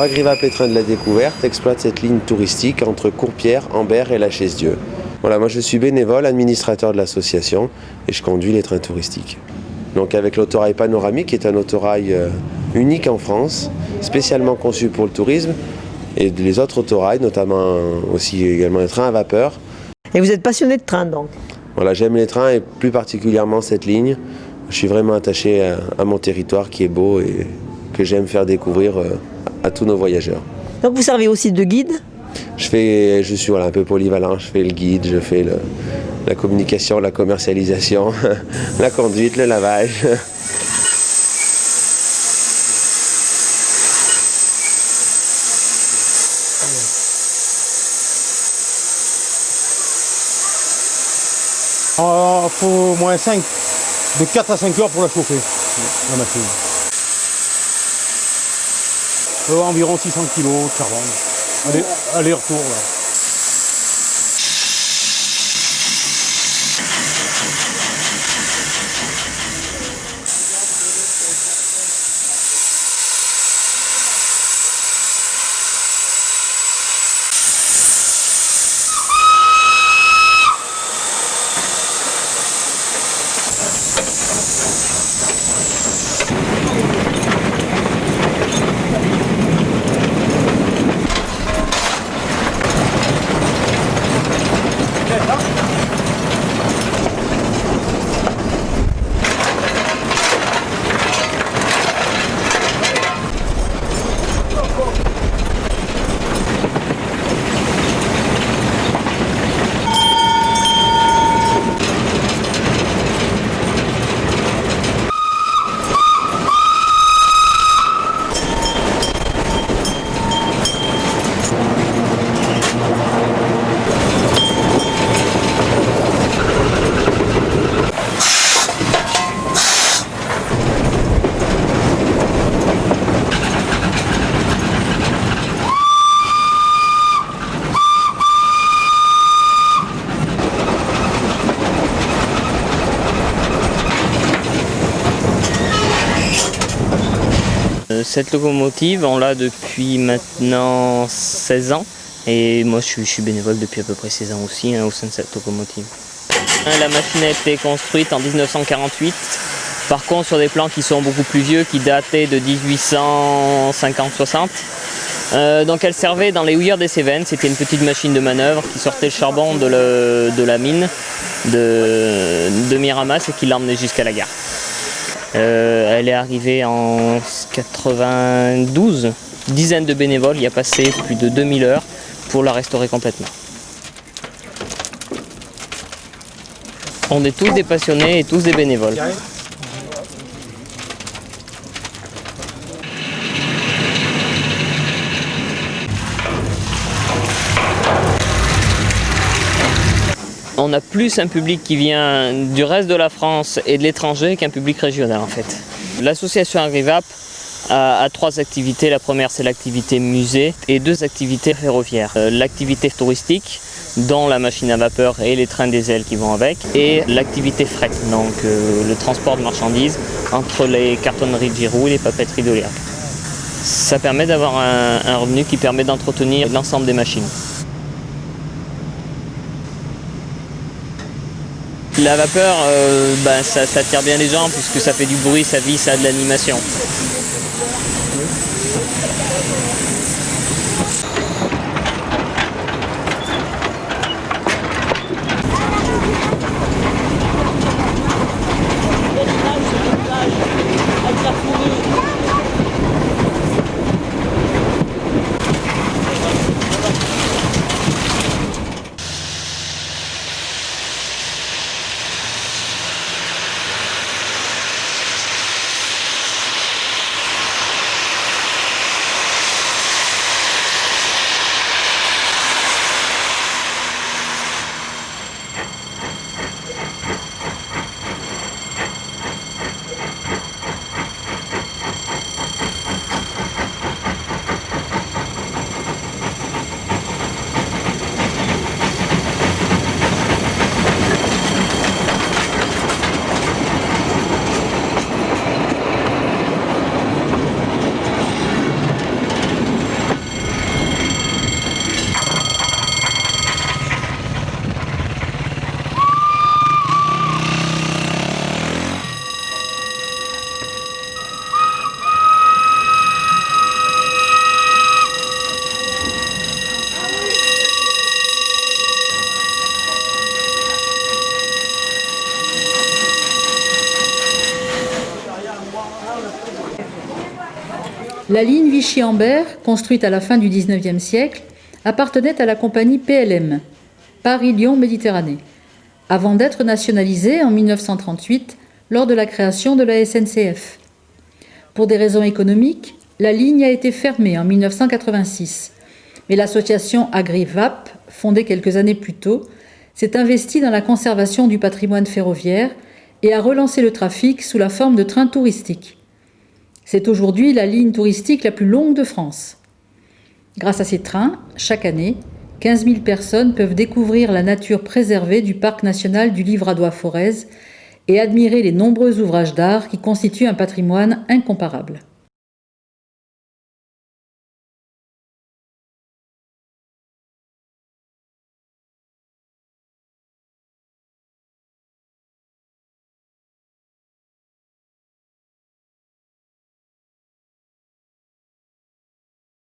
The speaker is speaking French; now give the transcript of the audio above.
Agrivap Étrins de la Découverte exploite cette ligne touristique entre Courpierre, Ambert et La Chaise-Dieu. Voilà, moi je suis bénévole, administrateur de l'association et je conduis les trains touristiques. Donc avec l'autorail panoramique, qui est un autorail unique en France, spécialement conçu pour le tourisme, et les autres autorails, notamment aussi également les trains à vapeur. Et vous êtes passionné de train donc? Voilà, j'aime les trains et plus particulièrement cette ligne. Je suis vraiment attaché à mon territoire qui est beau et que j'aime faire découvrir à tous nos voyageurs. Donc vous servez aussi de guide? Je suis un peu polyvalent, je fais le guide, je fais la communication, la commercialisation, la conduite, le lavage. Il faut au moins de 4 à 5 heures pour la chauffer, la machine. Environ 600 kg de charbon. Aller-retour là. Cette locomotive, on l'a depuis maintenant 16 ans et moi je suis bénévole depuis à peu près 16 ans aussi au sein de cette locomotive. La machine a été construite en 1948, par contre sur des plans qui sont beaucoup plus vieux, qui dataient de 1850-60. Donc elle servait dans les houilleurs des Cévennes, c'était une petite machine de manœuvre qui sortait le charbon de la mine de Miramas et qui l'emmenait jusqu'à la gare. Elle est arrivée en 92, dizaine de bénévoles, y a passé plus de 2000 heures pour la restaurer complètement. On est tous des passionnés et tous des bénévoles. On a plus un public qui vient du reste de la France et de l'étranger qu'un public régional en fait. L'association Agrivap a 3 activités. La première c'est l'activité musée et 2 activités ferroviaires. L'activité touristique dont la machine à vapeur et les trains diesel qui vont avec, et l'activité fret, donc le transport de marchandises entre les cartonneries de Giroux et les papeteries d'Oléac. Ça permet d'avoir un revenu qui permet d'entretenir l'ensemble des machines. La vapeur, ça attire bien les gens puisque ça fait du bruit, ça vit, ça a de l'animation. La ligne Vichy-Ambert, construite à la fin du XIXe siècle, appartenait à la compagnie PLM, Paris-Lyon-Méditerranée, avant d'être nationalisée en 1938 lors de la création de la SNCF. Pour des raisons économiques, la ligne a été fermée en 1986, mais l'association Agrivap, fondée quelques années plus tôt, s'est investie dans la conservation du patrimoine ferroviaire et a relancé le trafic sous la forme de trains touristiques. C'est aujourd'hui la ligne touristique la plus longue de France. Grâce à ces trains, chaque année, 15 000 personnes peuvent découvrir la nature préservée du parc national du Livradois-Forez et admirer les nombreux ouvrages d'art qui constituent un patrimoine incomparable.